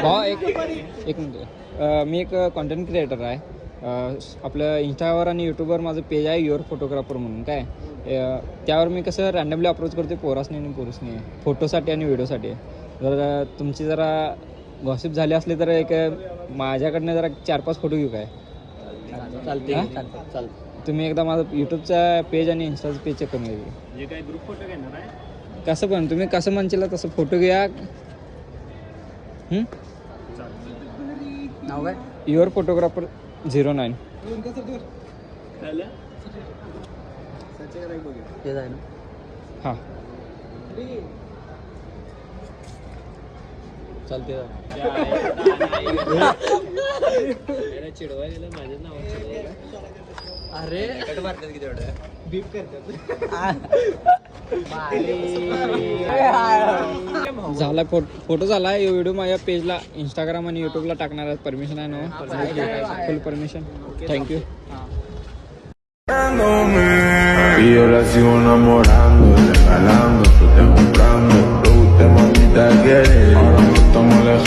भाऊ एक मिनिट, मी एक कॉन्टेंट क्रिएटर आहे. आपलं इंस्टावर आणि यूट्यूबवर माझं पेज आहे युअर फोटोग्राफर म्हणून. काय त्यावर मी कसं रॅन्डमली अप्रोच करते पोरासनी आणि पोरसनी फोटोसाठी आणि व्हिडिओसाठी. जर तुमची जरा गॉसिप झाली असली तर एक माझ्याकडनं जरा 4-5 फोटो घेऊ काय? चालते. तुम्ही एकदा माझं यूट्यूबचा पेज आणि इंस्टाचं पेज चेक करून घ्या. जे काही ग्रुप फोटो घेणार आहे कसं पण तुम्ही कसं म्हणशील तसं फोटो घ्या. नाव काय? Your photographer 09. तेच आहे ना. हां चालते. चिडवाय गेलं माझ्या नाव. अरे मारतात की तेवढं बीप करतात. झाला फोटो झाला. हे व्हिडिओ माझ्या पेजला इंस्टाग्राम आणि यूट्यूबला टाकणार आहे. परमिशन आहे ना? फुल permission. Thank you. Y yo la sigo enamorando, regalando, tú te comprando, producto mamita quieres. Ahora no estamos lejos.